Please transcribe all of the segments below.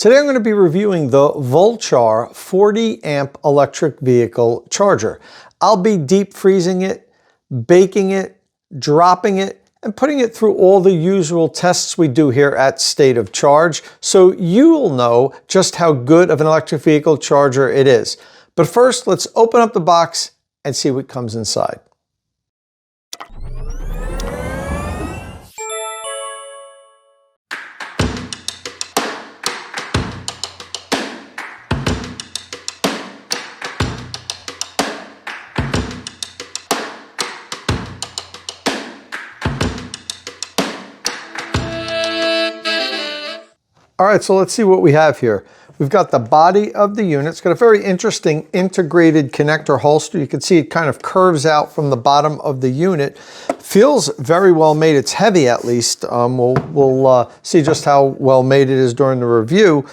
Today I'm going to be reviewing the Volchar 40 amp electric vehicle charger. I'll be deep freezing it, baking it, dropping it, and putting it through all the usual tests we do here at State of Charge, so you'll know just how good of an electric vehicle charger it is. But first, let's open up the box and see what comes inside. All right, so let's see what we have here. We've got the body of the unit. It's got a very interesting integrated connector holster. You can see it kind of curves out from the bottom of the unit. Feels very well made. It's heavy, at least. We'll see just how well made it is during the review.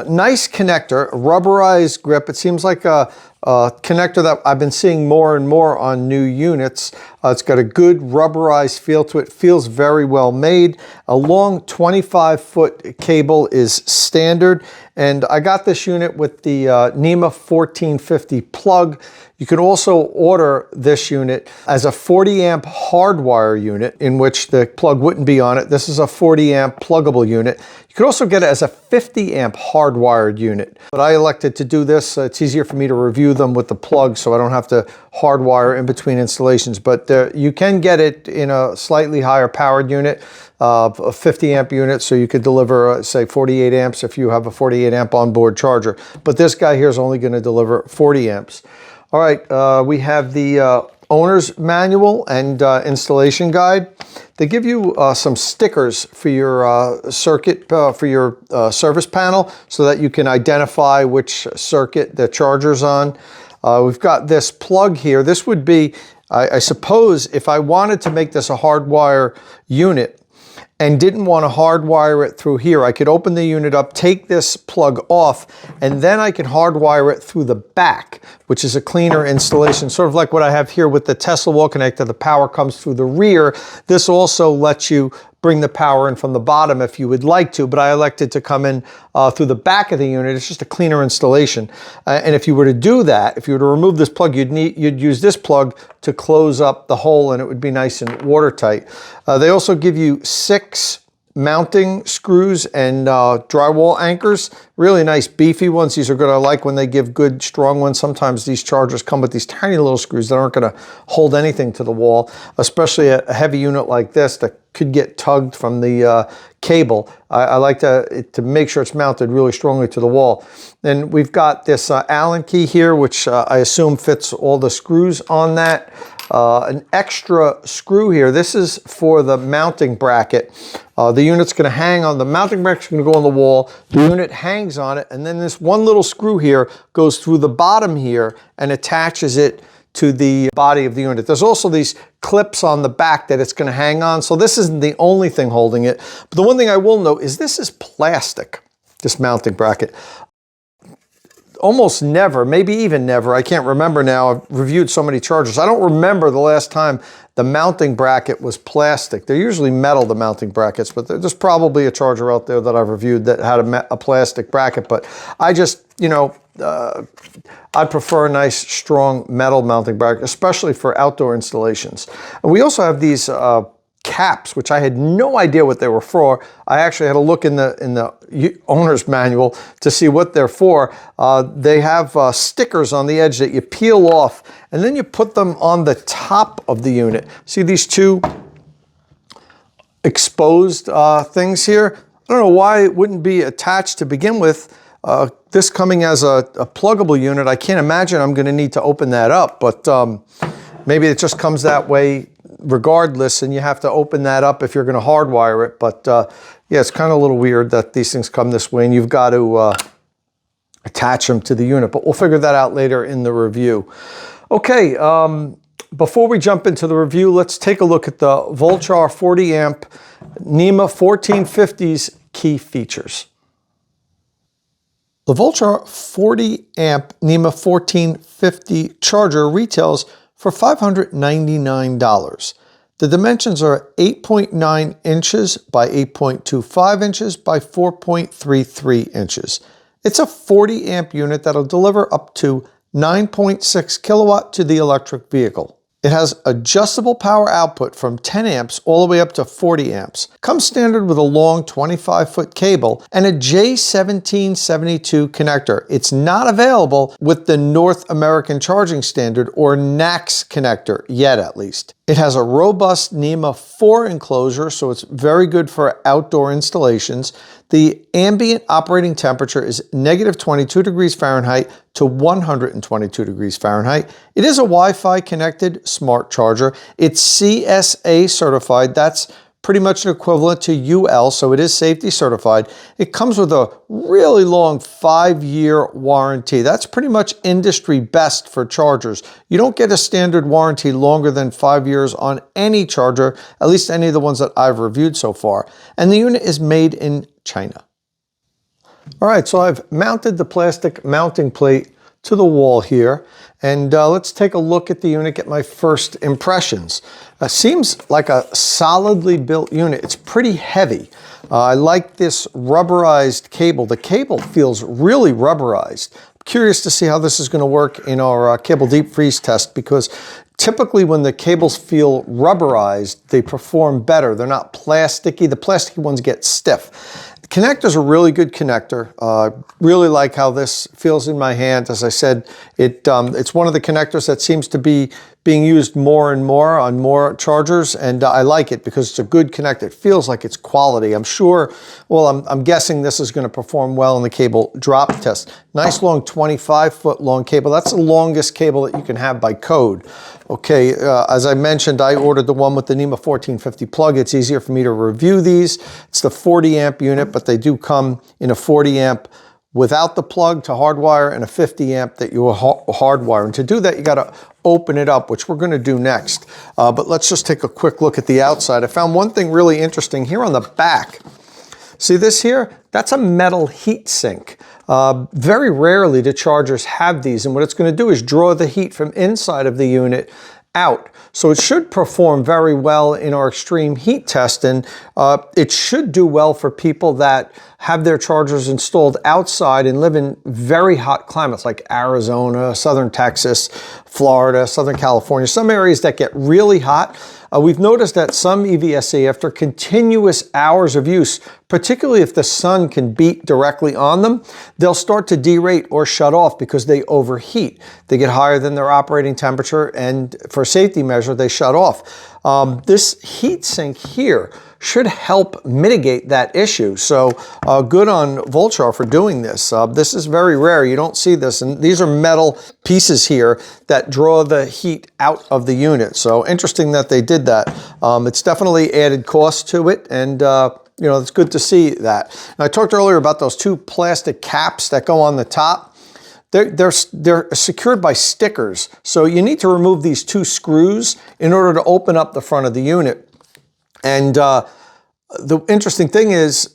Nice connector, rubberized grip. It seems like a connector that I've been seeing more and more on new units. It's got a good rubberized feel to it. Feels very well made. A long 25-foot cable is standard. And I got this unit with the NEMA 1450 plug. You can also order this unit as a 40 amp hardwire unit in which the plug wouldn't be on it. This is a 40 amp pluggable unit. You could also get it as a 50 amp hardwired unit, but I elected to do this. It's easier for me to review them with the plug so I don't have to hardwire in between installations, but you can get it in a slightly higher powered unit, a 50 amp unit, so you could deliver, say, 48 amps if you have a 48 amp onboard charger. But this guy here is only going to deliver 40 amps. All right, we have the owner's manual and installation guide. They give you some stickers for your circuit, for your service panel, so that you can identify which circuit the charger's on. We've got this plug here. This would be, I suppose, if I wanted to make this a hardwire unit and didn't want to hardwire it through here, I could open the unit up, take this plug off, and then I can hardwire it through the back, which is a cleaner installation, sort of like what I have here with the Tesla wall connector. The power comes through the rear. This also lets you bring the power in from the bottom if you would like to, but I elected to come in through the back of the unit. It's just a cleaner installation. And if you were to do that, if you were to remove this plug, you'd use this plug to close up the hole, and it would be nice and watertight. They also give you 6 mounting screws and drywall anchors. Really nice beefy ones. These are good. I like when they give good strong ones. Sometimes these chargers come with these tiny little screws that aren't going to hold anything to the wall, especially a heavy unit like this that could get tugged from the cable. I like to make sure it's mounted really strongly to the wall. Then we've got this Allen key here, which I assume fits all the screws on that. An extra screw here. This is for the mounting bracket. The unit's going to hang on, the mounting bracket's going to go on the wall, the unit hangs on it, and then this one little screw here goes through the bottom here and attaches it to the body of the unit. There's also these clips on the back that it's going to hang on, so this isn't the only thing holding it. But the one thing I will note is this is plastic, this mounting bracket. Almost never, maybe even never, I can't remember now, I've reviewed so many chargers. I don't remember the last time the mounting bracket was plastic. They're usually metal, the mounting brackets, but there's probably a charger out there that I've reviewed that had a plastic bracket. But I just, you know, I'd prefer a nice, strong metal mounting bracket, especially for outdoor installations. And we also have these caps, which I had no idea what they were for. I actually had to look in the owner's manual to see what they're for. They have stickers on the edge that you peel off, and then you put them on the top of the unit. See these two exposed things here? I don't know why it wouldn't be attached to begin with. This coming as a pluggable unit, I can't imagine I'm going to need to open that up, but maybe it just comes that way regardless, and you have to open that up if you're going to hardwire it. But yeah, it's kind of a little weird that these things come this way, and you've got to attach them to the unit, but we'll figure that out later in the review. Okay, before we jump into the review, let's take a look at the Volchar 40 amp NEMA 1450's key features. The Volchar 40 amp NEMA 1450 charger retails for $599. The dimensions are 8.9 inches by 8.25 inches by 4.33 inches. It's a 40 amp unit that'll deliver up to 9.6 kilowatt to the electric vehicle. It has adjustable power output from 10 amps all the way up to 40 amps. Comes standard with a long 25-foot cable and a J1772 connector. It's not available with the North American Charging Standard or NACS connector, yet at least. It has a robust NEMA 4 enclosure, so it's very good for outdoor installations. The ambient operating temperature is negative 22 degrees Fahrenheit to 122 degrees Fahrenheit. It is a Wi-Fi connected smart charger. It's CSA certified. That's pretty much an equivalent to UL, so it is safety certified. It comes with a really long 5-year warranty. That's pretty much industry best for chargers. You don't get a standard warranty longer than 5 years on any charger, at least any of the ones that I've reviewed so far. And the unit is made in China. All right, so I've mounted the plastic mounting plate to the wall here, and let's take a look at the unit, get my first impressions. Seems like a solidly built unit. It's pretty heavy. I like this rubberized cable. The cable feels really rubberized. I'm curious to see how this is going to work in our cable deep freeze test, because typically when the cables feel rubberized, they perform better. They're not plasticky. The plasticky ones get stiff. The connector's a really good connector. Really like how this feels in my hand. As I said, it's one of the connectors that seems to be being used more and more on more chargers, and I like it because it's a good connector. It feels like it's quality. I'm sure, well, I'm guessing this is going to perform well in the cable drop test. Nice long 25-foot long cable. That's the longest cable that you can have by code. Okay, as I mentioned, I ordered the one with the NEMA 1450 plug. It's easier for me to review these. It's the 40 amp unit, but they do come in a 40 amp without the plug to hardwire and a 50 amp that you hardwire. And to do that, you got to open it up, which we're going to do next. But let's just take a quick look at the outside. I found one thing really interesting here on the back. See this here? That's a metal heat sink. Very rarely do chargers have these, and what it's going to do is draw the heat from inside of the unit out. So it should perform very well in our extreme heat test, and it should do well for people that have their chargers installed outside and live in very hot climates like Arizona, southern Texas, Florida, southern California, some areas that get really hot. We've noticed that some EVSE, after continuous hours of use, particularly if the sun can beat directly on them, they'll start to derate or shut off because they overheat. They get higher than their operating temperature, and for safety measure, they shut off. This heat sink here should help mitigate that issue. So good on Volchar for doing this. This is very rare. You don't see this. And these are metal pieces here that draw the heat out of the unit. So interesting that they did that. It's definitely added cost to it. And you know, it's good to see that. And I talked earlier about those two plastic caps that go on the top. They're secured by stickers. So you need to remove these two screws in order to open up the front of the unit. And the interesting thing is,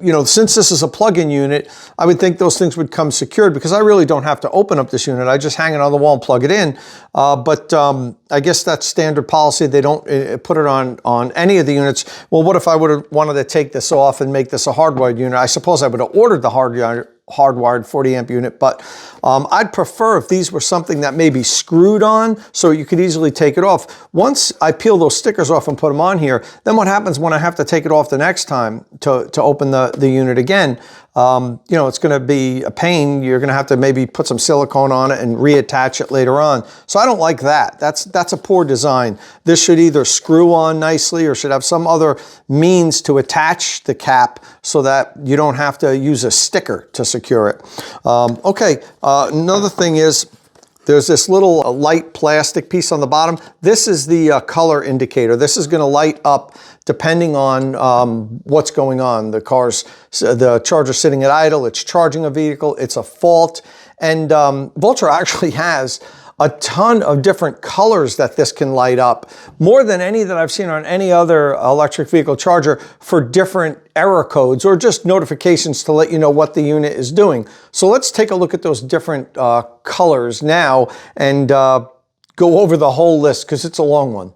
you know, since this is a plug-in unit, I would think those things would come secured because I really don't have to open up this unit. I just hang it on the wall and plug it in. But I guess that's standard policy. They don't put it on any of the units. Well, what if I would have wanted to take this off and make this a hardwired unit? I suppose I would have ordered the hardwired 40 amp unit, but I'd prefer if these were something that may be screwed on so you could easily take it off. Once I peel those stickers off and put them on here, then what happens when I have to take it off the next time to open the unit again? You know, it's going to be a pain. You're going to have to maybe put some silicone on it and reattach it later on. So I don't like that. That's a poor design. This should either screw on nicely or should have some other means to attach the cap so that you don't have to use a sticker to secure it. Okay, another thing is there's this little light plastic piece on the bottom. This is the color indicator. This is going to light up depending on what's going on. The charger sitting at idle, it's charging a vehicle, it's a fault. And Volchar actually has a ton of different colors that this can light up, more than any that I've seen on any other electric vehicle charger, for different error codes or just notifications to let you know what the unit is doing. So let's take a look at those different colors now and go over the whole list because it's a long one.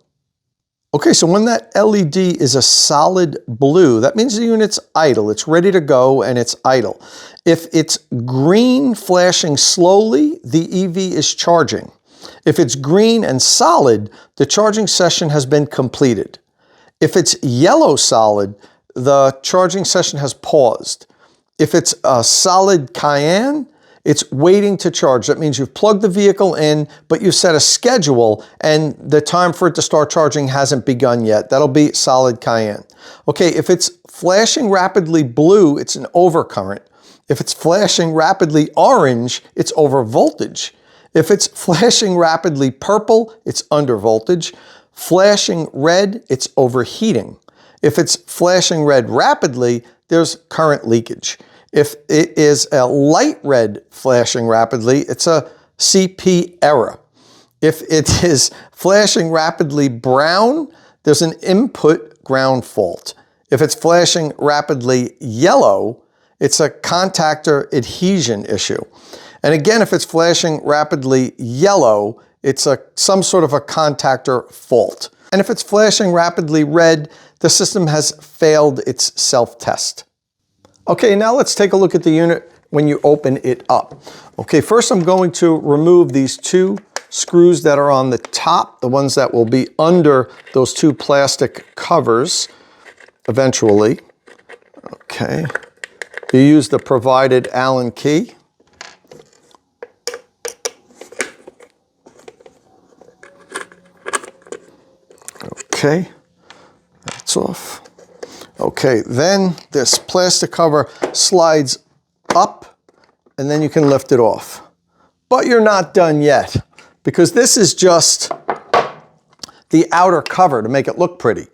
Okay, so when that LED is a solid blue, that means the unit's idle. It's ready to go and it's idle. If it's green flashing slowly, the EV is charging. If it's green and solid, the charging session has been completed. If it's yellow solid, the charging session has paused. If it's a solid cyan, it's waiting to charge. That means you've plugged the vehicle in, but you've set a schedule and the time for it to start charging hasn't begun yet. That'll be solid cyan. Okay, if it's flashing rapidly blue, it's an overcurrent. If it's flashing rapidly orange, it's over voltage. If it's flashing rapidly purple, it's under voltage. Flashing red, it's overheating. If it's flashing red rapidly, there's current leakage. If it is a light red flashing rapidly, it's a CP error. If it is flashing rapidly brown, there's an input ground fault. If it's flashing rapidly yellow, it's a contactor adhesion issue. And again, if it's flashing rapidly yellow, it's some sort of a contactor fault. And if it's flashing rapidly red, the system has failed its self-test. Okay, now let's take a look at the unit when you open it up. Okay, first I'm going to remove these two screws that are on the top, the ones that will be under those two plastic covers eventually. Okay, you use the provided Allen key. Okay, that's off. Okay, then this plastic cover slides up and then you can lift it off. But you're not done yet because this is just the outer cover to make it look pretty.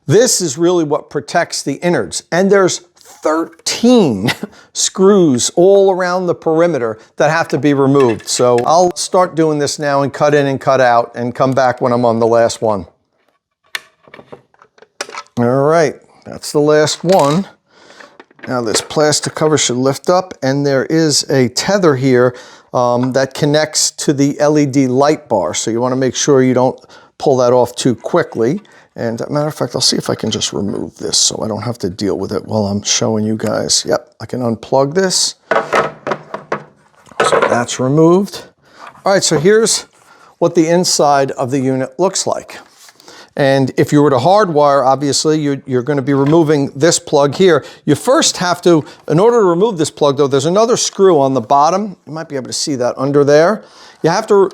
This is really what protects the innards, and there's 13 screws all around the perimeter that have to be removed. So I'll start doing this now and cut in and cut out and come back when I'm on the last one. All right. That's the last one. Now this plastic cover should lift up, and there is a tether here that connects to the LED light bar. So you want to make sure you don't pull that off too quickly. And as a matter of fact, I'll see if I can just remove this so I don't have to deal with it while I'm showing you guys. Yep, I can unplug this. So that's removed. All right, so here's what the inside of the unit looks like. And if you were to hardwire, obviously, you're going to be removing this plug here. You first have to, in order to remove this plug, though, there's another screw on the bottom. You might be able to see that under there. You have to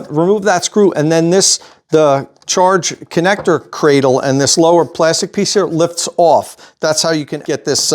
remove that screw, and then the charge connector cradle and this lower plastic piece here lifts off. That's how you can get this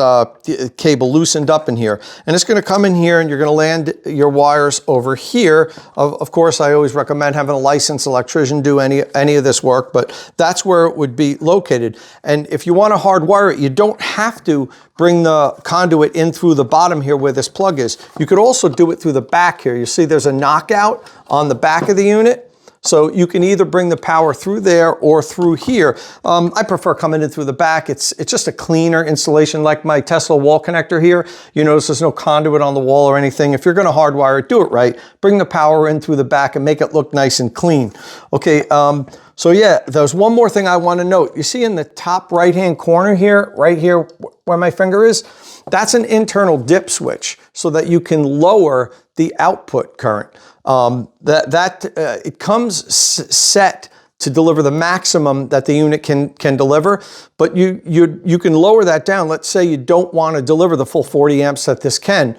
cable loosened up in here. And it's going to come in here and you're going to land your wires over here. Of course, I always recommend having a licensed electrician do any of this work, but that's where it would be located. And if you want to hardwire it, you don't have to bring the conduit in through the bottom here where this plug is. You could also do it through the back here. You see there's a knockout on the back of the unit. So you can either bring the power through there or through here. I prefer coming in through the back. It's just a cleaner installation, like my Tesla wall connector here. You notice there's no conduit on the wall or anything. If you're going to hardwire it, do it right. Bring the power in through the back and make it look nice and clean. Okay, so yeah, there's one more thing I want to note. You see in the top right-hand corner here, right here where my finger is, that's an internal dip switch so that you can lower the output current. It comes set to deliver the maximum that the unit can deliver, but you can lower that down. Let's say you don't want to deliver the full 40 amps that this can.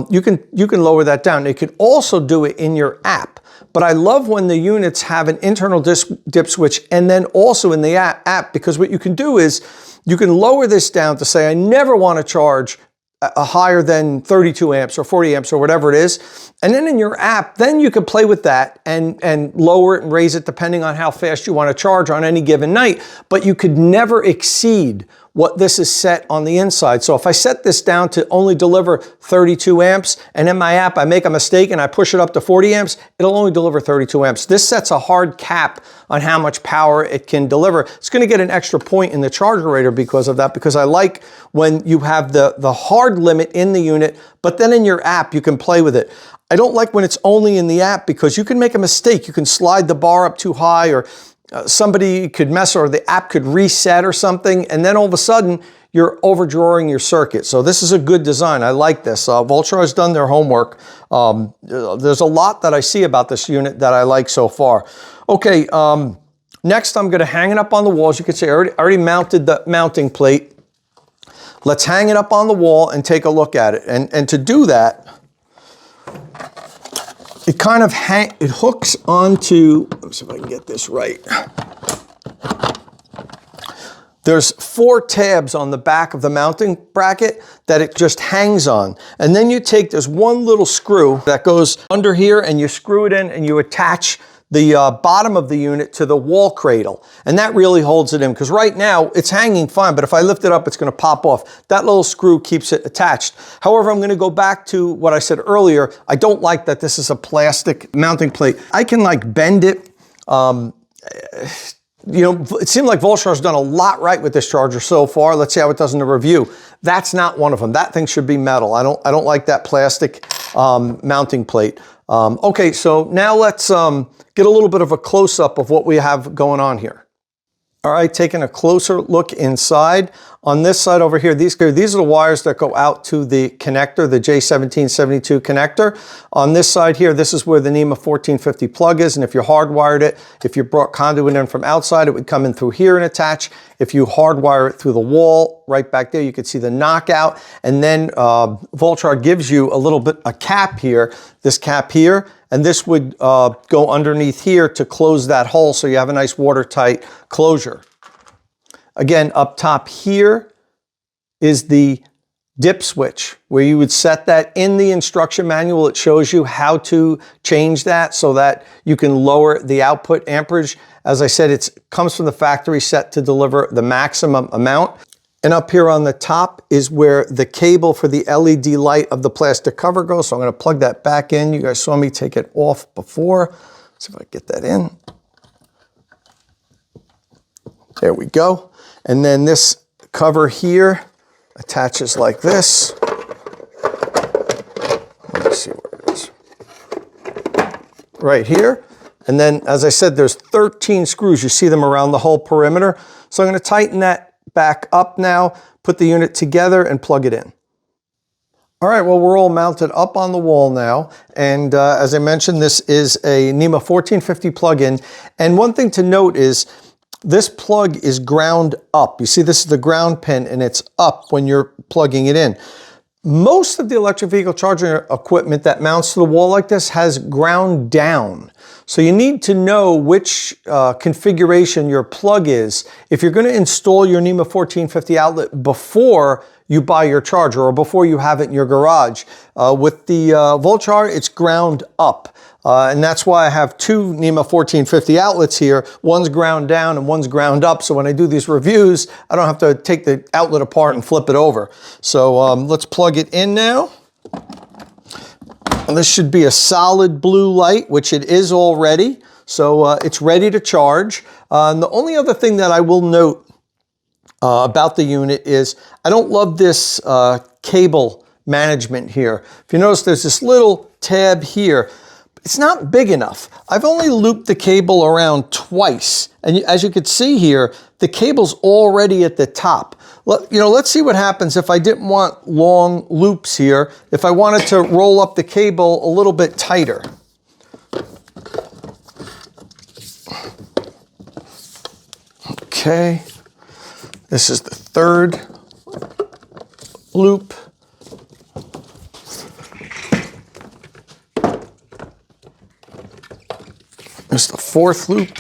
You can lower that down. It could also do it in your app. But I love when the units have an internal dip switch and then also in the app, because what you can do is you can lower this down to say, I never want to charge a higher than 32 amps or 40 amps or whatever it is. And then in your app, then you can play with that and lower it and raise it depending on how fast you want to charge on any given night. But you could never exceed what this is set on the inside. So if I set this down to only deliver 32 amps and in my app I make a mistake and I push it up to 40 amps, it'll only deliver 32 amps. This sets a hard cap on how much power it can deliver. It's going to get an extra point in the ChargerRater because of that, because I like when you have the hard limit in the unit, but then in your app you can play with it. I don't like when it's only in the app because you can make a mistake. You can slide the bar up too high or somebody could mess, or the app could reset or something, and then all of a sudden you're overdrawing your circuit. So this is a good design. I like this. Volchar has done their homework. There's a lot that I see about this unit that I like so far. Okay, next I'm going to hang it up on the wall. As you can see, I already mounted the mounting plate. Let's hang it up on the wall and take a look at it. And to do that, it kind of it hooks onto, let's see if I can get this right. There's 4 tabs on the back of the mounting bracket that it just hangs on. And then you take this one little screw that goes under here and you screw it in and you attach the bottom of the unit to the wall cradle. And that really holds it in, because right now it's hanging fine, but if I lift it up, it's going to pop off. That little screw keeps it attached. However, I'm going to go back to what I said earlier. I don't like that this is a plastic mounting plate. I can like bend it. You know, it seemed like Volchar's done a lot right with this charger so far. Let's see how it does in the review. That's not one of them. That thing should be metal. I don't like that plastic mounting plate. Okay, so now let's get a little bit of a close-up of what we have going on here. All right, taking a closer look inside. On this side over here, these are the wires that go out to the connector, the J1772 connector. On this side here, this is where the NEMA 1450 plug is, and if you hardwired it, if you brought conduit in from outside, it would come in through here and attach. If you hardwire it through the wall, right back there, you could see the knockout, and then Volchar gives you a cap here, this cap here, and this would go underneath here to close that hole so you have a nice watertight closure. Again, up top here is the dip switch, where you would set that in the instruction manual. It shows you how to change that so that you can lower the output amperage. As I said, it comes from the factory set to deliver the maximum amount. And up here on the top is where the cable for the LED light of the plastic cover goes. So I'm going to plug that back in. You guys saw me take it off before. Let's see if I can get that in. There we go. And then this cover here attaches like this. Let me see where it is. Right here. And then, as I said, there's 13 screws. You see them around the whole perimeter. So I'm going to tighten that back up now, put the unit together and plug it in. All right, well, we're all mounted up on the wall now. And as I mentioned, this is a NEMA 1450 plug-in. And one thing to note is this plug is ground up. You see, this is the ground pin and it's up when you're plugging it in. Most of the electric vehicle charging equipment that mounts to the wall like this has ground down. So you need to know which configuration your plug is if you're going to install your NEMA 1450 outlet before you buy your charger or before you have it in your garage. With the Volchar, it's ground up. And that's why I have 2 NEMA 1450 outlets here. One's ground down and one's ground up. So when I do these reviews, I don't have to take the outlet apart and flip it over. So let's plug it in now. And this should be a solid blue light, which it is already. So it's ready to charge. And the only other thing that I will note about the unit is I don't love this cable management here. If you notice, there's this little tab here. It's not big enough. I've only looped the cable around twice. And as you can see here, the cable's already at the top. Let's see what happens if I didn't want long loops here, if I wanted to roll up the cable a little bit tighter. Okay, this is the 3rd loop. There's the 4th loop.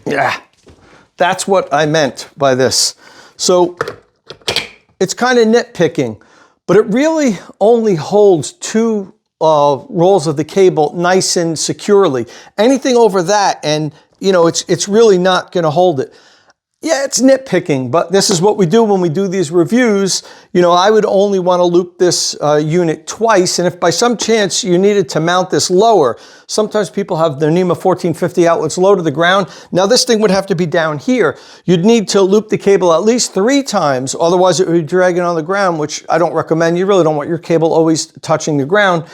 Yeah, that's what I meant by this. So it's kind of nitpicking, but it really only holds 2 rolls of the cable nice and securely. Anything over that, and it's really not going to hold it. Yeah, it's nitpicking, but this is what we do when we do these reviews. I would only want to loop this unit twice, and if by some chance you needed to mount this lower, sometimes people have their NEMA 1450 outlets low to the ground. Now this thing would have to be down here. You'd need to loop the cable at least 3 times, otherwise it would be dragging on the ground, which I don't recommend. You really don't want your cable always touching the ground.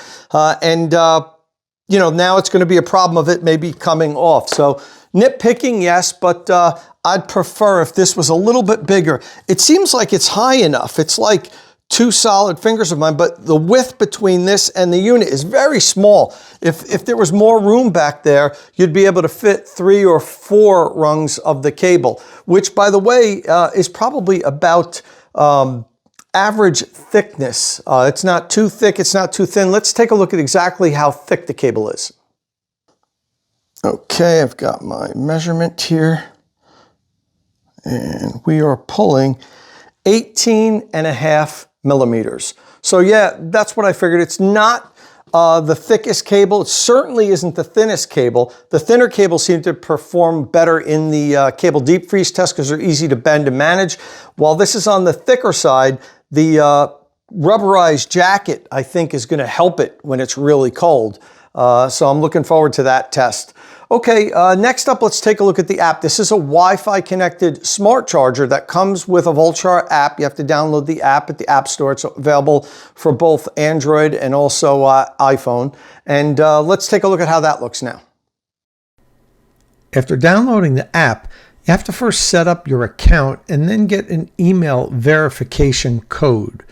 you know, now it's going to be a problem of it maybe coming off. So nitpicking, yes, but I'd prefer if this was a little bit bigger. It seems like it's high enough. It's like 2 solid fingers of mine, but the width between this and the unit is very small. If there was more room back there, you'd be able to fit 3 or 4 rungs of the cable, which, by the way, is probably about average thickness. It's not too thick, it's not too thin. Let's take a look at exactly how thick the cable is. Okay, I've got my measurement here, and we are pulling 18.5 millimeters. So yeah, that's what I figured. It's not the thickest cable. It certainly isn't the thinnest cable. The thinner cables seem to perform better in the cable deep freeze test because they're easy to bend and manage. While this is on the thicker side, the rubberized jacket, I think, is going to help it when it's really cold. So I'm looking forward to that test. Okay, next up, let's take a look at the app. This is a Wi-Fi connected smart charger that comes with a Volchar app. You have to download the app at the App Store. It's available for both Android and also iPhone. And let's take a look at how that looks now. After downloading the app, you have to first set up your account and then get an email verification code.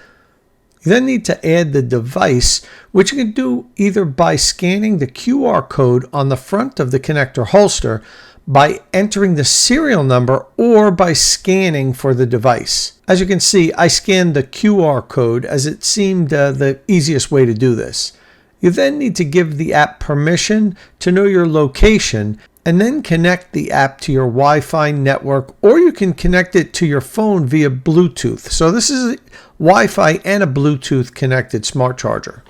You then need to add the device, which you can do either by scanning the QR code on the front of the connector holster, by entering the serial number, or by scanning for the device. As you can see, I scanned the QR code as it seemed the easiest way to do this. You then need to give the app permission to know your location and then connect the app to your Wi-Fi network, or you can connect it to your phone via Bluetooth. So this is a Wi-Fi and a Bluetooth connected smart charger.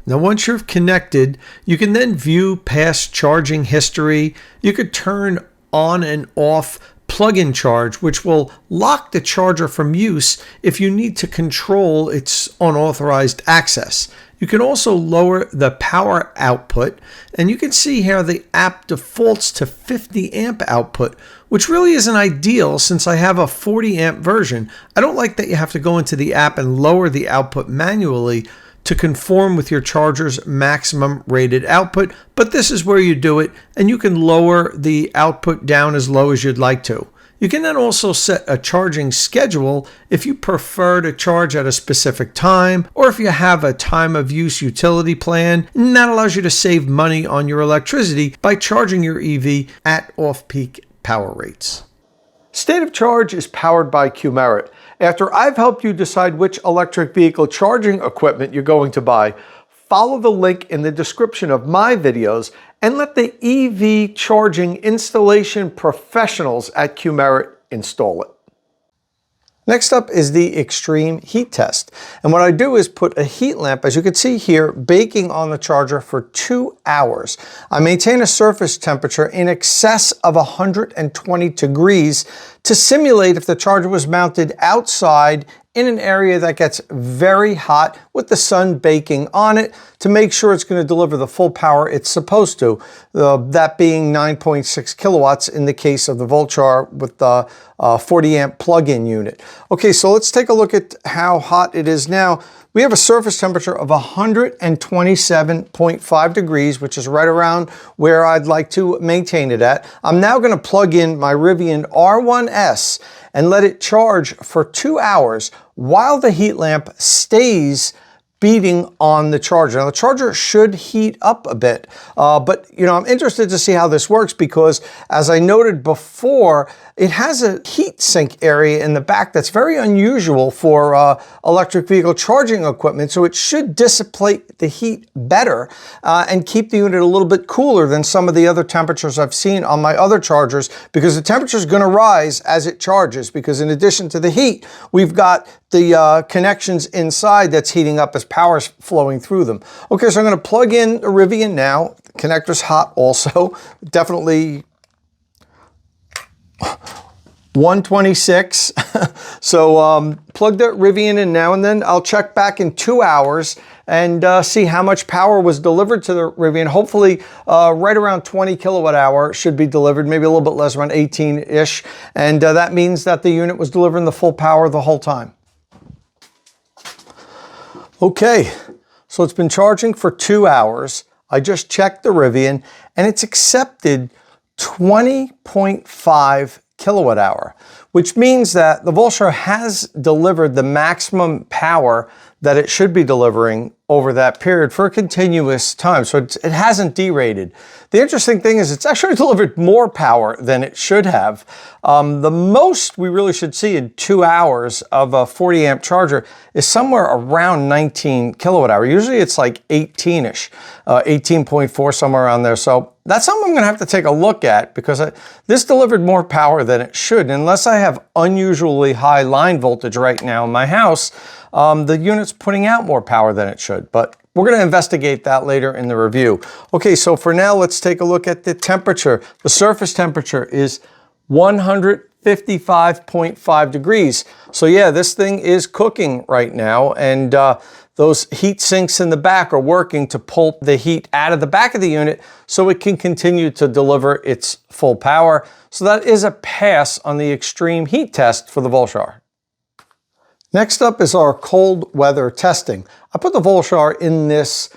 Now, once you're connected, you can then view past charging history. You could turn on and off plug-in charge, which will lock the charger from use if you need to control its unauthorized access. You can also lower the power output, and you can see here the app defaults to 50 amp output, which really isn't ideal since I have a 40 amp version. I don't like that you have to go into the app and lower the output manually to conform with your charger's maximum rated output, but this is where you do it, and you can lower the output down as low as you'd like to. You can then also set a charging schedule if you prefer to charge at a specific time, or if you have a time of use utility plan, and that allows you to save money on your electricity by charging your EV at off-peak power rates. State of Charge is powered by Qmerit. After I've helped you decide which electric vehicle charging equipment you're going to buy, follow the link in the description of my videos and let the EV charging installation professionals at Qmerit install it. Next up is the extreme heat test. And what I do is put a heat lamp, as you can see here, baking on the charger for 2 hours. I maintain a surface temperature in excess of 120 degrees to simulate if the charger was mounted outside in an area that gets very hot with the sun baking on it, to make sure it's going to deliver the full power it's supposed to, that being 9.6 kilowatts in the case of the Volchar with the 40 amp plug-in unit. Okay, so let's take a look at how hot it is now. We have a surface temperature of 127.5 degrees, which is right around where I'd like to maintain it at. I'm now going to plug in my Rivian R1S and let it charge for 2 hours while the heat lamp stays beating on the charger. Now, the charger should heat up a bit, but I'm interested to see how this works because, as I noted before, it has a heat sink area in the back that's very unusual for electric vehicle charging equipment, so it should dissipate the heat better and keep the unit a little bit cooler than some of the other temperatures I've seen on my other chargers, because the temperature is going to rise as it charges, because in addition to the heat, we've got the connections inside that's heating up as power's flowing through them. Okay, so I'm going to plug in the Rivian now. The connector's hot also, definitely 126. So plug that Rivian in now, and then I'll check back in 2 hours and see how much power was delivered to the Rivian. Hopefully right around 20 kilowatt hour should be delivered, maybe a little bit less, around 18-ish. And that means that the unit was delivering the full power the whole time. Okay, so it's been charging for 2 hours. I just checked the Rivian and it's accepted 20.5 kilowatt hour, which means that the Volchar has delivered the maximum power that it should be delivering over that period for a continuous time. So it hasn't derated. The interesting thing is it's actually delivered more power than it should have. The most we really should see in 2 hours of a 40 amp charger is somewhere around 19 kilowatt hour. Usually it's like 18-ish, 18.4, somewhere around there. So that's something I'm gonna have to take a look at because this delivered more power than it should. Unless I have unusually high line voltage right now in my house, the unit's putting out more power than it should, but we're going to investigate that later in the review. Okay, so for now, let's take a look at the temperature. The surface temperature is 155.5 degrees. So yeah, this thing is cooking right now, and those heat sinks in the back are working to pull the heat out of the back of the unit so it can continue to deliver its full power. So that is a pass on the extreme heat test for the Volchar. Next up is our cold weather testing. I put the Volchar in this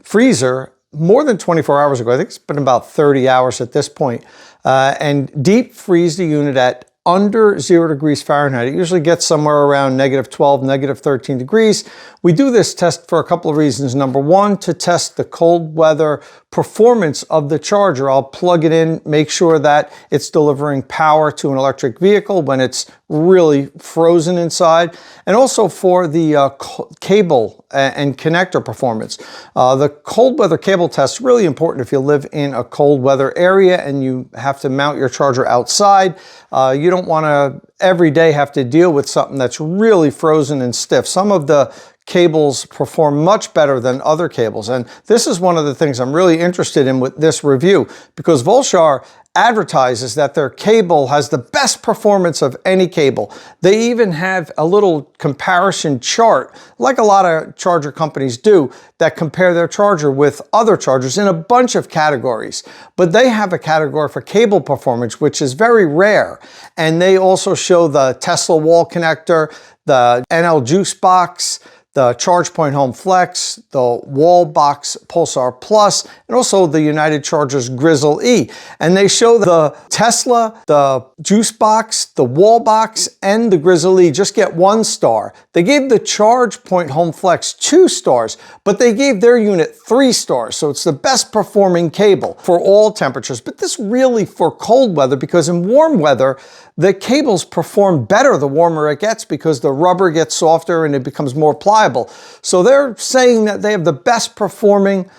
freezer more than 24 hours ago. I think it's been about 30 hours at this point. And deep freeze the unit at under 0 degrees Fahrenheit. It usually gets somewhere around -12, -13 degrees. We do this test for a couple of reasons. Number one, to test the cold weather performance of the charger. I'll plug it in, make sure that it's delivering power to an electric vehicle when it's really frozen inside, and also for the cable and connector performance. The cold weather cable test is really important if you live in a cold weather area and you have to mount your charger outside. You don't want to every day have to deal with something that's really frozen and stiff. Some of the cables perform much better than other cables, and this is one of the things I'm really interested in with this review, because Volchar advertises that their cable has the best performance of any cable. They even have a little comparison chart, like a lot of charger companies do, that compare their charger with other chargers in a bunch of categories. But they have a category for cable performance, which is very rare. And they also show the Tesla wall connector, the NL juice box, the ChargePoint Home Flex, the Wall Box Pulsar Plus, and also the United Chargers Grizzle E. And they show the Tesla, the Juice Box, the Wall Box, and the Grizzle E just get 1 star. They gave the ChargePoint Home Flex 2 stars, but they gave their unit 3 stars. So it's the best performing cable for all temperatures. But this really for cold weather, because in warm weather, the cables perform better the warmer it gets because the rubber gets softer and it becomes more pliable. So they're saying that they have the best performing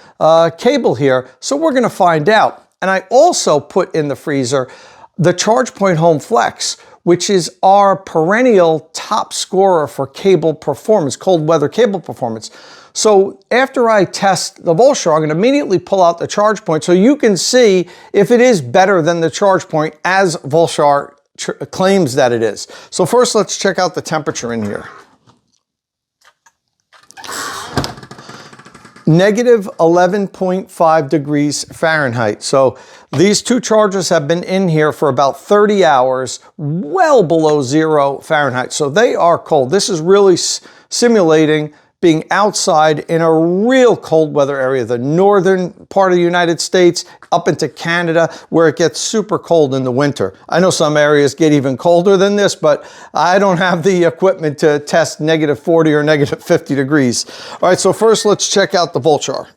cable here. So we're going to find out. And I also put in the freezer the ChargePoint Home Flex, which is our perennial top scorer for cable performance, cold weather cable performance. So after I test the Volchar, I'm going to immediately pull out the ChargePoint so you can see if it is better than the ChargePoint as Volchar claims that it is. So first, let's check out the temperature in here. -11.5 degrees Fahrenheit. So these two chargers have been in here for about 30 hours, well below 0 Fahrenheit. So they are cold. This is really simulating being outside in a real cold weather area, the northern part of the United States up into Canada, where it gets super cold in the winter. I know some areas get even colder than this, but I don't have the equipment to test -40 or -50 degrees. All right, so first let's check out the Volchar.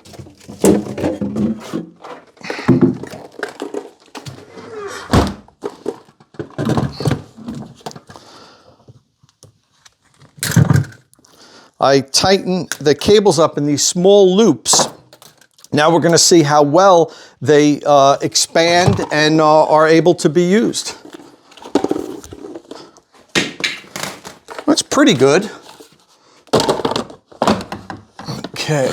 I tighten the cables up in these small loops. Now we're going to see how well they expand and are able to be used. That's pretty good. Okay,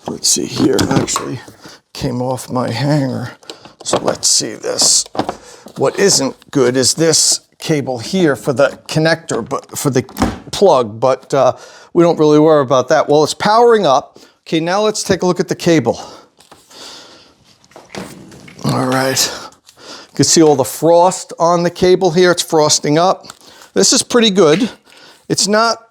let's see here. It actually came off my hanger. So let's see this. What isn't good is this cable here for the connector, but for the plug, but we don't really worry about that. Well, it's powering up. Okay, now let's take a look at the cable. All right, you can see all the frost on the cable here. It's frosting up. This is pretty good. It's not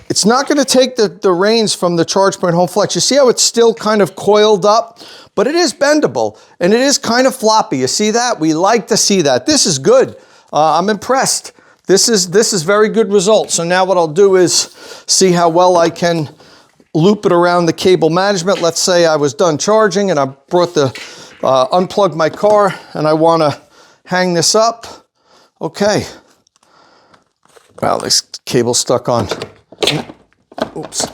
It's not going to take the reins from the ChargePoint Home Flex. You see how it's still kind of coiled up, but it is bendable and it is kind of floppy. You see that? We like to see that. This is good. I'm impressed. This is very good result. So now what I'll do is see how well I can loop it around the cable management. Let's say I was done charging and I brought unplugged my car and I want to hang this up. Okay. Wow, this cable's stuck on. Oops.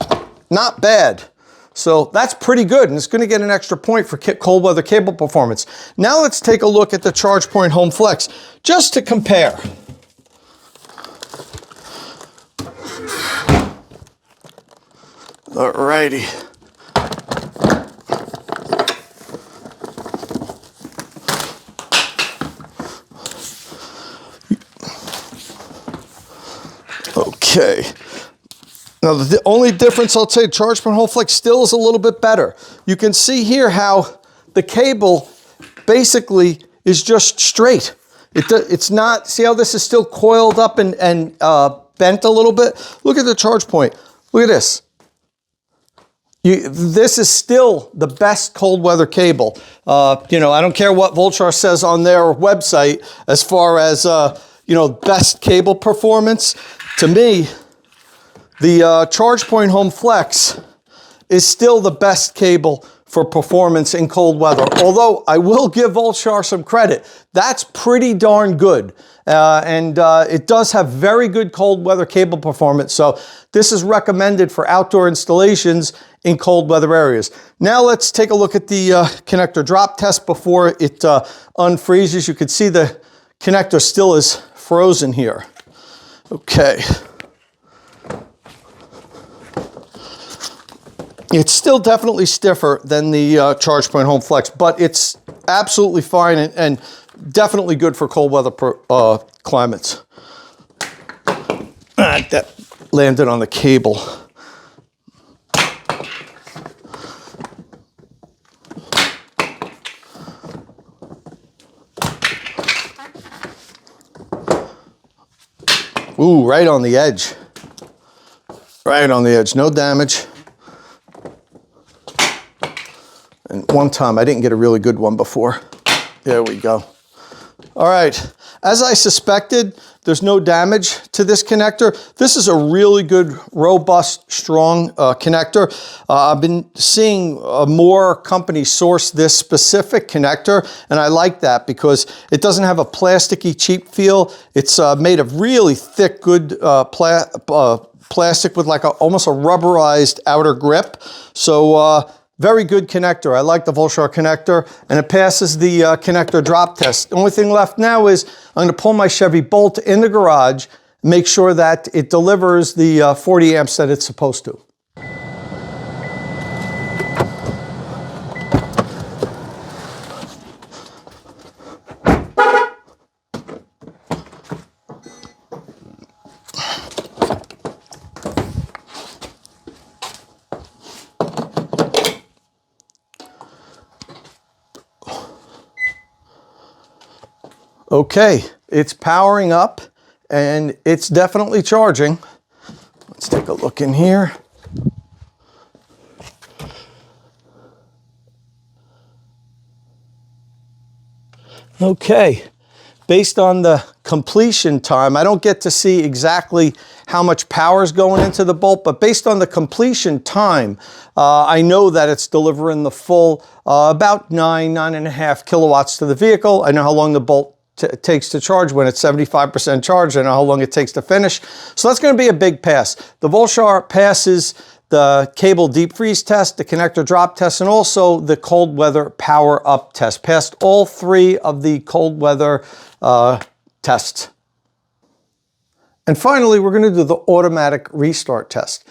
Not bad. So that's pretty good, and it's going to get an extra point for cold weather cable performance. Now let's take a look at the ChargePoint Home Flex, just to compare. Alrighty. Okay. Now the only difference I'll say, ChargePoint Home Flex still is a little bit better. You can see here how the cable basically is just straight. It's not, see how this is still coiled up and bent a little bit? Look at the ChargePoint. Look at this. This is still the best cold weather cable. You know, I don't care what Volchar says on their website as far as, you know, best cable performance. To me, the ChargePoint Home Flex is still the best cable for performance in cold weather. Although I will give Volchar some credit. That's pretty darn good. It does have very good cold weather cable performance. So this is recommended for outdoor installations in cold weather areas. Now let's take a look at the connector drop test before it unfreezes. You can see the connector still is frozen here. Okay. It's still definitely stiffer than the ChargePoint Home Flex, but it's absolutely fine and definitely good for cold weather climates. That landed on the cable. Ooh, right on the edge. Right on the edge, no damage. And one time, I didn't get a really good one before. There we go. All right, as I suspected, there's no damage to this connector. This is a really good, robust, strong connector. I've been seeing more companies source this specific connector, and I like that because it doesn't have a plasticky, cheap feel. It's made of really thick, good plastic with like almost a rubberized outer grip. So very good connector. I like the Volchar connector, and it passes the connector drop test. The only thing left now is I'm going to pull my Chevy Bolt in the garage, make sure that it delivers the 40 amps that it's supposed to. Okay, it's powering up and it's definitely charging. Let's take a look in here. Okay, based on the completion time, I don't get to see exactly how much power is going into the Bolt, but based on the completion time, I know that it's delivering the full about 9.5 kilowatts to the vehicle. I know how long the Bolt takes to charge. When it's 75% charged, I know how long it takes to finish. So that's going to be a big pass. The Volchar passes the cable deep freeze test, the connector drop test, and also the cold weather power up test. Passed all three of the cold weather tests. And finally, we're going to do the automatic restart test.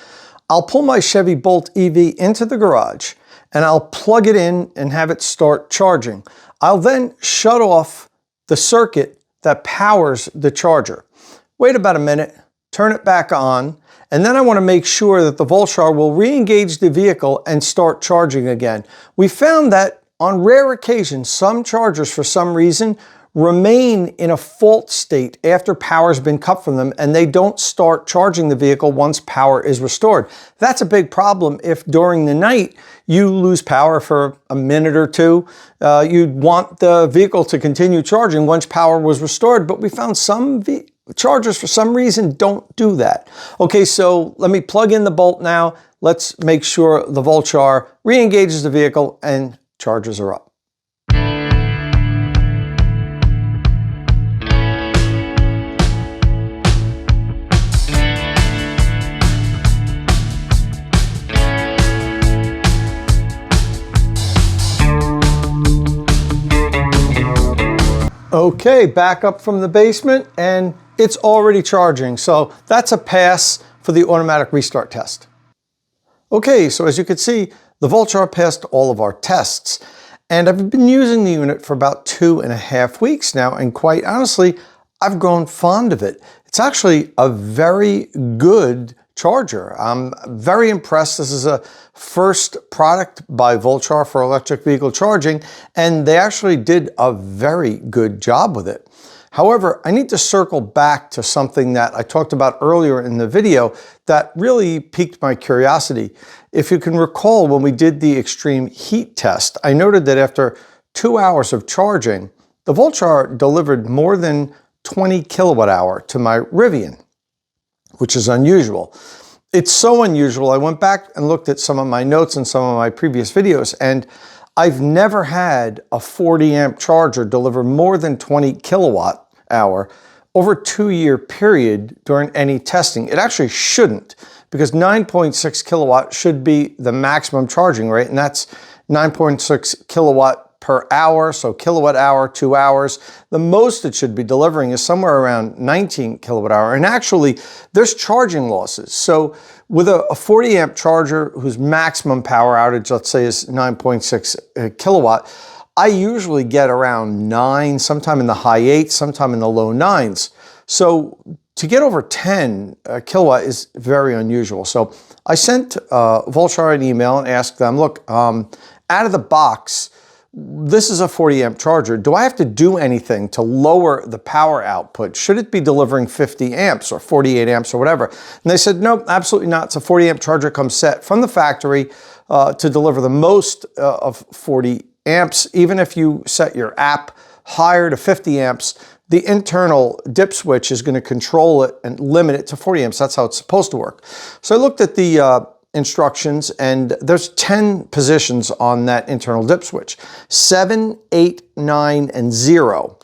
I'll pull my Chevy Bolt EV into the garage and I'll plug it in and have it start charging. I'll then shut off the circuit that powers the charger. Wait about a minute, turn it back on, and then I want to make sure that the Volchar will re-engage the vehicle and start charging again. We found that on rare occasions, some chargers, for some reason, remain in a fault state after power has been cut from them, and they don't start charging the vehicle once power is restored. That's a big problem if during the night you lose power for a minute or two. You'd want the vehicle to continue charging once power was restored, but we found some chargers for some reason don't do that. Okay, so let me plug in the bolt now. Let's make sure the Volchar re-engages the vehicle and charges are up. Okay, back up from the basement and it's already charging. So that's a pass for the automatic restart test. Okay, so as you can see, the Volchar passed all of our tests. And I've been using the unit for about 2.5 weeks now, and quite honestly, I've grown fond of it. It's actually a very good charger. I'm very impressed. This is a first product by Volchar for electric vehicle charging, and they actually did a very good job with it. However, I need to circle back to something that I talked about earlier in the video that really piqued my curiosity. If you can recall, when we did the extreme heat test, I noted that after 2 hours of charging, the Volchar delivered more than 20 kilowatt hour to my Rivian, which is unusual. It's so unusual, I went back and looked at some of my notes and some of my previous videos, and I've never had a 40 amp charger deliver more than 20 kilowatt hour over a 2-year period during any testing. It actually shouldn't, because 9.6 kilowatt should be the maximum charging rate, and that's 9.6 kilowatt per hour, so kilowatt hour, 2 hours. The most it should be delivering is somewhere around 19 kilowatt hour. And actually, there's charging losses. So with a 40 amp charger whose maximum power outage, let's say, is 9.6 kilowatt, I usually get around 9, sometime in the high 8s, sometime in the low 9s. So to get over 10 kilowatt is very unusual. So I sent Volchar an email and asked them, look, out of the box, this is a 40 amp charger. Do I have to do anything to lower the power output? Should it be delivering 50 amps or 48 amps or whatever? And they said, no, absolutely not. It's a 40 amp charger, comes set from the factory to deliver the most of 40 amps. Even if you set your app higher to 50 amps, the internal dip switch is going to control it and limit it to 40 amps. That's how it's supposed to work. So I looked at the instructions, and there's 10 positions on that internal dip switch. 7, 8, 9, and 0.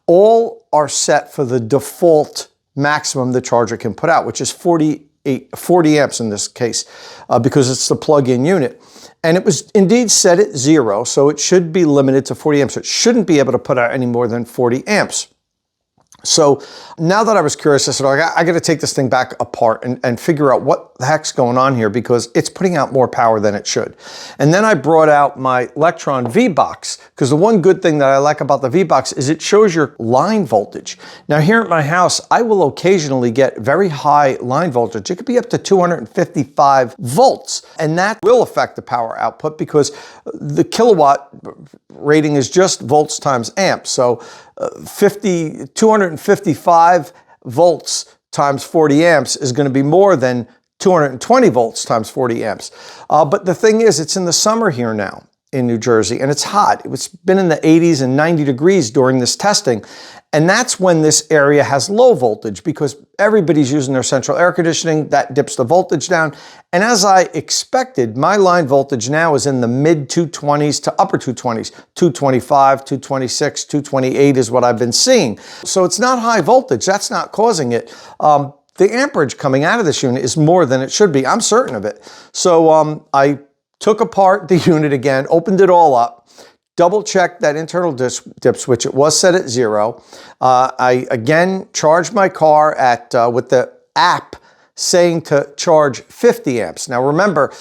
All are set for the default maximum the charger can put out, which is 40 amps in this case, because it's the plug-in unit. And it was indeed set at 0, so it should be limited to 40 amps. It shouldn't be able to put out any more than 40 amps. So now that I was curious, I said, I got to take this thing back apart and figure out what the heck's going on here, because it's putting out more power than it should. And then I brought out my Electron V-Box, because the one good thing that I like about the V-Box is it shows your line voltage. Now here at my house, I will occasionally get very high line voltage. It could be up to 255 volts, and that will affect the power output because the kilowatt rating is just volts times amps. So 255 volts times 40 amps is going to be more than 220 volts times 40 amps. But the thing is, it's in the summer here now in New Jersey, and it's hot. It's been in the 80s and 90 degrees during this testing. And that's when this area has low voltage, because everybody's using their central air conditioning. That dips the voltage down. And as I expected, my line voltage now is in the mid 220s to upper 220s. 225, 226, 228 is what I've been seeing. So it's not high voltage. That's not causing it. The amperage coming out of this unit is more than it should be. I'm certain of it. So I took apart the unit again, opened it all up, double-checked that internal dip switch. It was set at 0. I again charged my car at with the app saying to charge 50 amps. Now remember,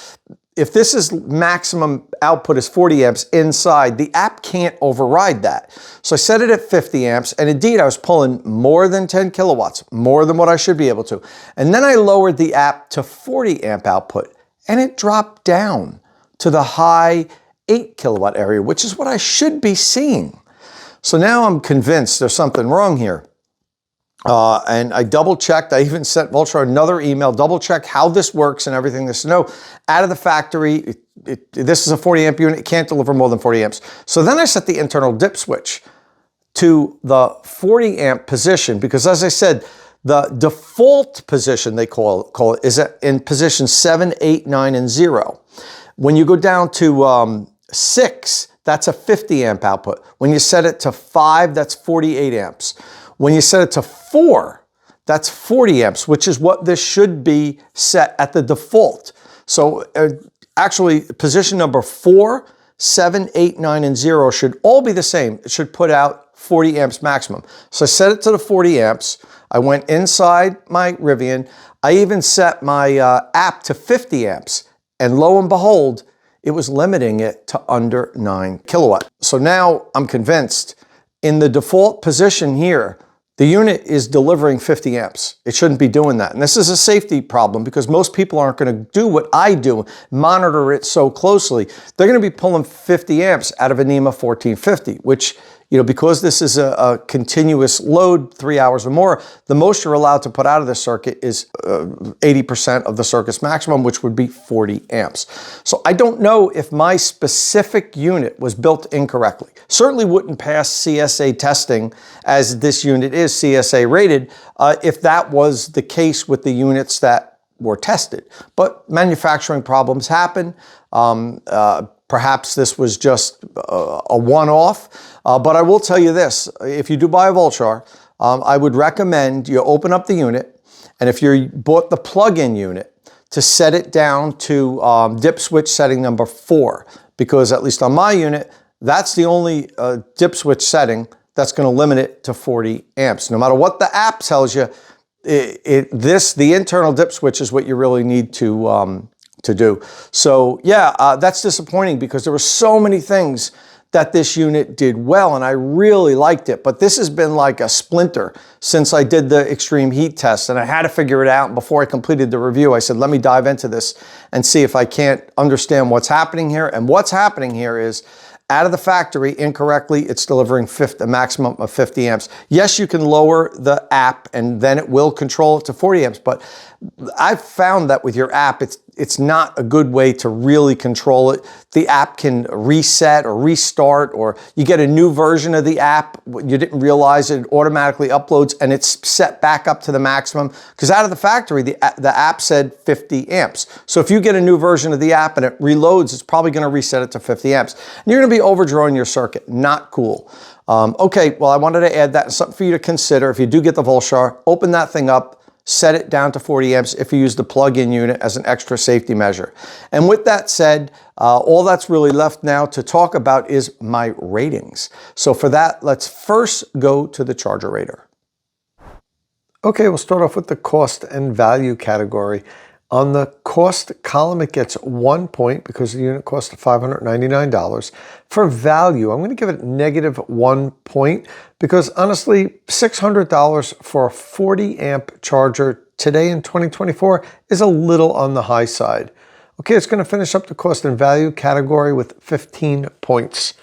if this is maximum output is 40 amps inside, the app can't override that. So I set it at 50 amps, and indeed I was pulling more than 10 kilowatts, more than what I should be able to. And then I lowered the app to 40 amp output, and it dropped down to the high 8 kilowatt area, which is what I should be seeing. So now I'm convinced there's something wrong here. And I double checked. I even sent Volchar another email, double check how this works and everything. This, no, out of the factory, this is a 40 amp unit. It can't deliver more than 40 amps. So then I set the internal dip switch to the 40 amp position, because as I said, the default position, they call it, is in position 7, 8, 9, and 0. When you go down to 6, that's a 50 amp output. When you set it to 5, that's 48 amps. When you set it to 4, that's 40 amps, which is what this should be set at the default. So actually, position number 4, 7, 8, 9, and 0 should all be the same. It should put out 40 amps maximum. So I set it to the 40 amps. I went inside my Rivian. I even set my app to 50 amps. And lo and behold, it was limiting it to under 9 kilowatt. So now I'm convinced in the default position here, the unit is delivering 50 amps. It shouldn't be doing that. And this is a safety problem because most people aren't going to do what I do, monitor it so closely. They're going to be pulling 50 amps out of a NEMA 1450, which, you know, because this is a continuous load, 3 hours or more, the most you're allowed to put out of the circuit is 80% of the circuit's maximum, which would be 40 amps. So I don't know if my specific unit was built incorrectly. Certainly wouldn't pass CSA testing, as this unit is CSA rated, if that was the case with the units that were tested. But manufacturing problems happen. Perhaps this was just a one-off, but I will tell you this. If you do buy a Volchar, I would recommend you open up the unit, and if you bought the plug-in unit, to set it down to dip switch setting number 4, because at least on my unit, that's the only dip switch setting that's going to limit it to 40 amps. No matter what the app tells you, the internal dip switch is what you really need to do. So yeah, that's disappointing because there were so many things that this unit did well and I really liked it, but this has been like a splinter since I did the extreme heat test and I had to figure it out. And before I completed the review, I said, let me dive into this and see if I can't understand what's happening here. And what's happening here is, out of the factory, incorrectly, it's delivering a maximum of 50 amps. Yes, you can lower the app and then it will control it to 40 amps, but I've found that with your app, it's not a good way to really control it. The app can reset or restart, or you get a new version of the app, you didn't realize it automatically uploads and it's set back up to the maximum, because out of the factory, the app said 50 amps. So if you get a new version of the app and it reloads, it's probably going to reset it to 50 amps. And you're going to be overdrawing your circuit. Not cool. Okay, well, I wanted to add that, something for you to consider. If you do get the Volchar, open that thing up, set it down to 40 amps if you use the plug-in unit as an extra safety measure. And with that said, all that's really left now to talk about is my ratings. So for that, let's first go to the ChargerRater. Okay, we'll start off with the cost and value category. On the cost column, it gets 1 point because the unit cost $599. For value, I'm going to give it -1 point because honestly, $600 for a 40 amp charger today in 2024 is a little on the high side. Okay, it's going to finish up the cost and value category with 15 points.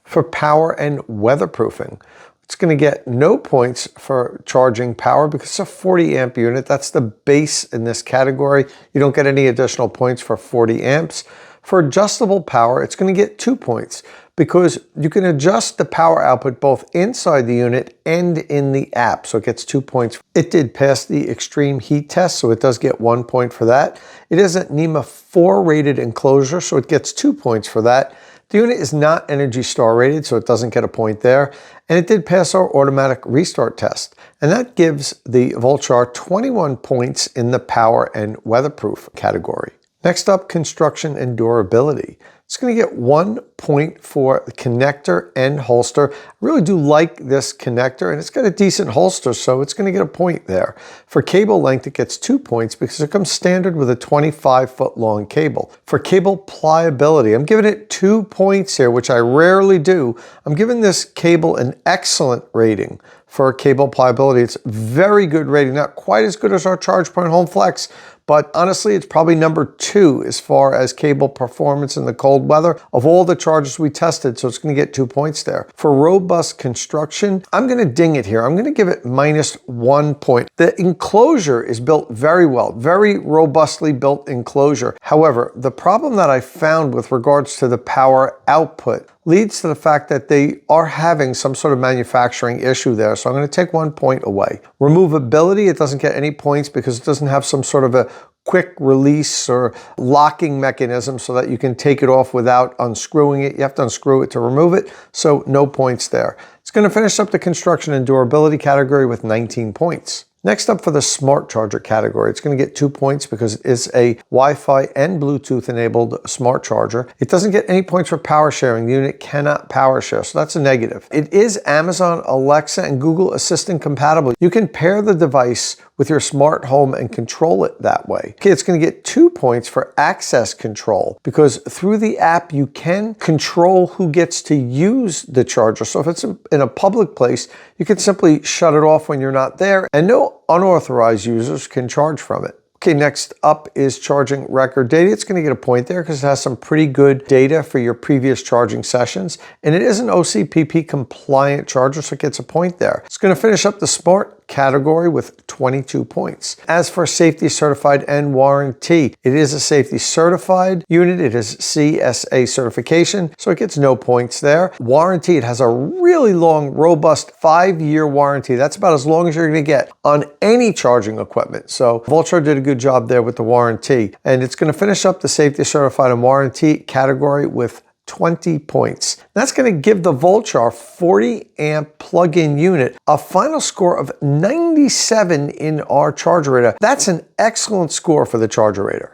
For power and weatherproofing, it's going to get no points for charging power because it's a 40 amp unit. That's the base in this category. You don't get any additional points for 40 amps. For adjustable power, it's going to get 2 points because you can adjust the power output both inside the unit and in the app. So it gets 2 points. It did pass the extreme heat test, so it does get 1 point for that. It is a NEMA 4 rated enclosure, so it gets 2 points for that. The unit is not Energy Star rated, so it doesn't get a point there. And it did pass our automatic restart test. And that gives the Volchar 21 points in the power and weatherproof category. Next up, construction and durability. It's going to get 1 point for the connector and holster. I really do like this connector, and it's got a decent holster, so it's going to get a point there. For cable length, it gets 2 points because it comes standard with a 25-foot long cable. For cable pliability, I'm giving it 2 points here, which I rarely do. I'm giving this cable an excellent rating. For cable pliability, it's very good rating. Not quite as good as our ChargePoint Home Flex, but honestly, it's probably number 2 as far as cable performance in the cold cold weather of all the chargers we tested, so it's going to get 2 points there. For robust construction, I'm going to ding it here. I'm going to give it -1 point. The enclosure is built very well, very robustly built enclosure. However, the problem that I found with regards to the power output leads to the fact that they are having some sort of manufacturing issue there. So I'm going to take 1 point away. Removability, it doesn't get any points because it doesn't have some sort of a quick release or locking mechanism so that you can take it off without unscrewing it. You have to unscrew it to remove it, so no points there. It's going to finish up the construction and durability category with 19 points. Next up for the smart charger category, it's going to get 2 points because it is a Wi-Fi and Bluetooth enabled smart charger. It doesn't get any points for power sharing. The unit cannot power share, so that's a negative. It is Amazon Alexa and Google Assistant compatible. You can pair the device with your smart home and control it that way. Okay, it's going to get 2 points for access control because through the app you can control who gets to use the charger. So if it's in a public place, you can simply shut it off when you're not there, and no unauthorized users can charge from it. Okay, next up is charging record data. It's going to get a point there because it has some pretty good data for your previous charging sessions. And it is an OCPP compliant charger, so it gets a point there. It's going to finish up the smart category with 22 points. As for safety certified and warranty, it is a safety certified unit. It is CSA certification, so it gets no points there. Warranty, it has a really long, robust 5-year warranty. That's about as long as you're going to get on any charging equipment. So Volchar did a good job there with the warranty. And it's going to finish up the safety certified and warranty category with 20 points. That's going to give the Volchar 40 amp plug-in unit a final score of 97 in our ChargerRater. That's an excellent score for the ChargerRater.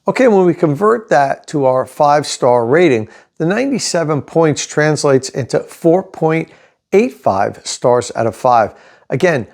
Okay, when we convert that to our 5-star rating, the 97 points translates into 4.85 stars out of 5. Again,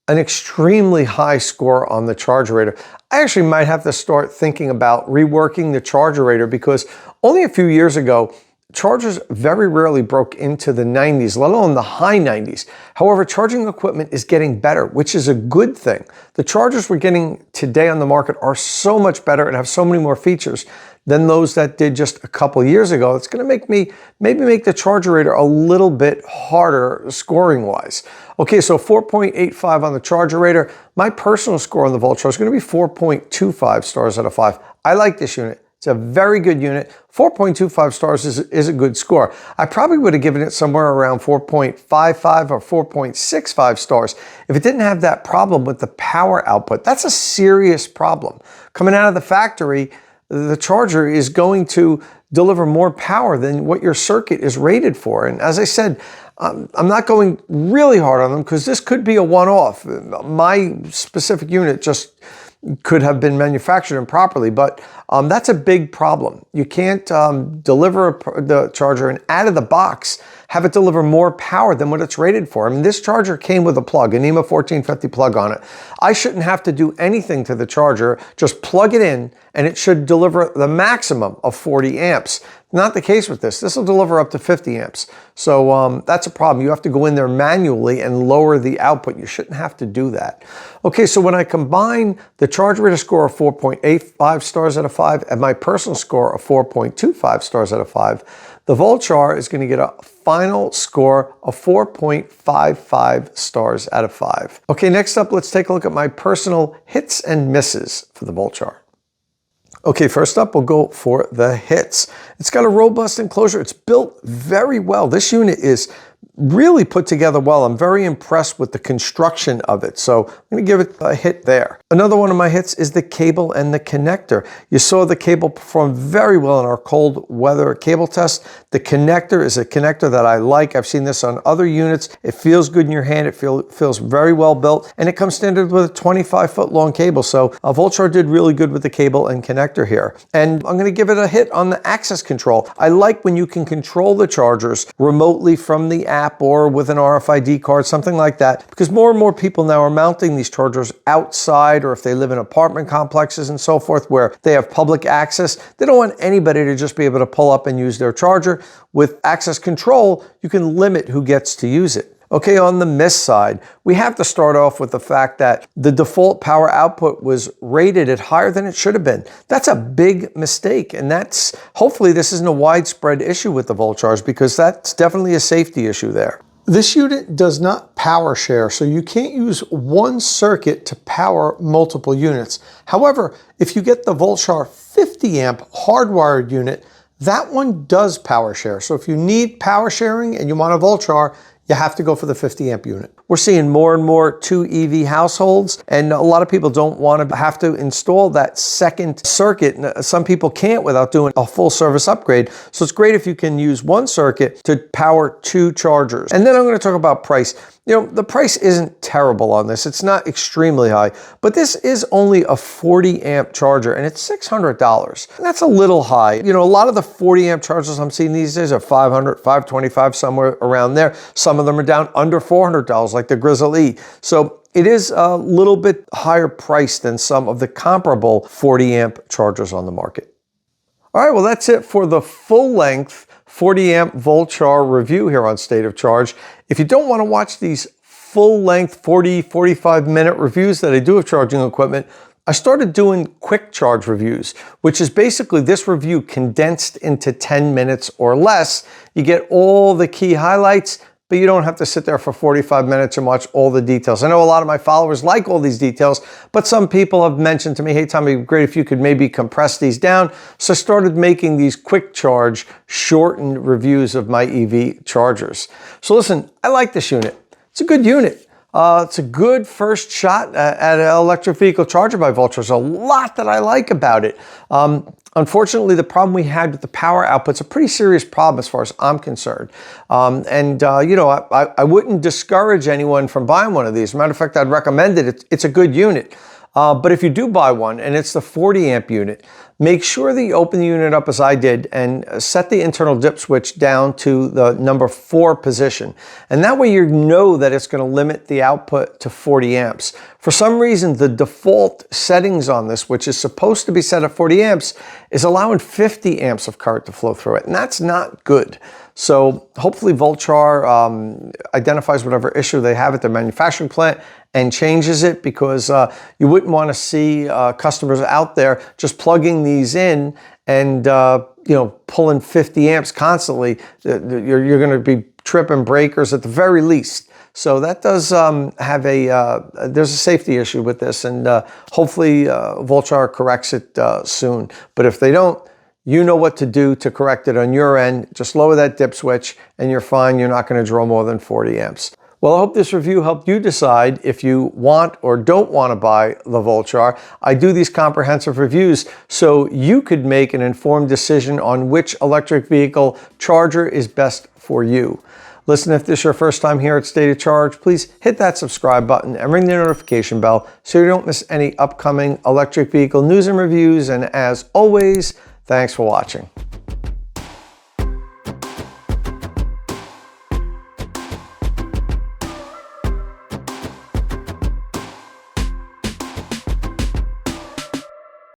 an extremely high score on the ChargerRater. I actually might have to start thinking about reworking the ChargerRater because only a few years ago, chargers very rarely broke into the 90s, let alone the high 90s. However, charging equipment is getting better, which is a good thing. The chargers we're getting today on the market are so much better and have so many more features than those that did just a couple years ago. It's going to make me maybe make the ChargerRater a little bit harder scoring wise. Okay, so 4.85 on the ChargerRater. My personal score on the Volchar is going to be 4.25 stars out of 5. I like this unit. It's a very good unit. 4.25 stars is a good score. I probably would have given it somewhere around 4.55 or 4.65 stars if it didn't have that problem with the power output. That's a serious problem. Coming out of the factory, the charger is going to deliver more power than what your circuit is rated for. And as I said, I'm not going really hard on them because this could be a one-off. My specific unit just could have been manufactured improperly, but that's a big problem. You can't deliver the charger and out of the box have it deliver more power than what it's rated for. I mean, this charger came with a plug, an NEMA 1450 plug on it. I shouldn't have to do anything to the charger, just plug it in and it should deliver the maximum of 40 amps. Not the case with this. This will deliver up to 50 amps. So that's a problem. You have to go in there manually and lower the output. You shouldn't have to do that. Okay, so when I combine the ChargerRater score of 4.85 stars out of 5 and my personal score of 4.25 stars out of 5, the Volchar is going to get a final score of 4.55 stars out of 5. Okay, next up, let's take a look at my personal hits and misses for the Volchar. Okay, first up, we'll go for the hits. It's got a robust enclosure. It's built very well. This unit is really put together well. I'm very impressed with the construction of it. So I'm going to give it a hit there. Another one of my hits is the cable and the connector. You saw the cable perform very well in our cold weather cable test. The connector is a connector that I like. I've seen this on other units. It feels good in your hand. It feels very well built, and it comes standard with a 25-foot long cable. So Volchar did really good with the cable and connector here. And I'm going to give it a hit on the access control. I like when you can control the chargers remotely from the app or with an RFID card, something like that, because more and more people now are mounting these chargers outside, or if they live in apartment complexes and so forth where they have public access, they don't want anybody to just be able to pull up and use their charger. With access control, you can limit who gets to use it. Okay, on the miss side, we have to start off with the fact that the default power output was rated at higher than it should have been. That's a big mistake, and hopefully this isn't a widespread issue with the Volchars, because that's definitely a safety issue there. This unit does not power share, so you can't use one circuit to power multiple units. However, if you get the Volchar 50 amp hardwired unit, that one does power share. So if you need power sharing and you want a Volchar, you have to go for the 50 amp unit. We're seeing more and more 2 EV households, and a lot of people don't want to have to install that second circuit. Some people can't without doing a full service upgrade. So it's great if you can use one circuit to power 2 chargers. And then I'm going to talk about price. You know, the price isn't terrible on this. It's not extremely high, but this is only a 40 amp charger and it's $600. That's a little high. You know, a lot of the 40 amp chargers I'm seeing these days are $500, $525, somewhere around there. Some of them are down under $400, like the Grizzle E. So it is a little bit higher priced than some of the comparable 40 amp chargers on the market. All right, well, that's it for the full length 40 amp Volchar review here on State of Charge. If you don't want to watch these full length 45 minute reviews that I do of charging equipment, I started doing quick charge reviews, which is basically this review condensed into 10 minutes or less. You get all the key highlights, but you don't have to sit there for 45 minutes and watch all the details. I know a lot of my followers like all these details, but some people have mentioned to me, hey, Tommy, great if you could maybe compress these down. So I started making these quick charge, shortened reviews of my EV chargers. So listen, I like this unit. It's a good unit. It's a good first shot at an electric vehicle charger by Volchar. There's a lot that I like about it. Unfortunately, the problem we had with the power output's a pretty serious problem as far as I'm concerned. You know, I wouldn't discourage anyone from buying one of these. As a matter of fact, I'd recommend it. It's a good unit. But if you do buy one and it's the 40 amp unit, make sure that you open the unit up as I did and set the internal dip switch down to the number 4 position. And that way you know that it's going to limit the output to 40 amps. For some reason, the default settings on this, which is supposed to be set at 40 amps, is allowing 50 amps of current to flow through it. And that's not good. So hopefully Volchar identifies whatever issue they have at their manufacturing plant and changes it, because you wouldn't want to see customers out there just plugging these in and you know, pulling 50 amps constantly. You're going to be tripping breakers at the very least. So that does have there's a safety issue with this, and hopefully Volchar corrects it soon. But if they don't, you know what to do to correct it on your end. Just lower that dip switch and you're fine. You're not going to draw more than 40 amps. Well, I hope this review helped you decide if you want or don't want to buy the Volchar. I do these comprehensive reviews so you could make an informed decision on which electric vehicle charger is best for you. Listen, if this is your first time here at State of Charge, please hit that subscribe button and ring the notification bell so you don't miss any upcoming electric vehicle news and reviews. And as always, thanks for watching.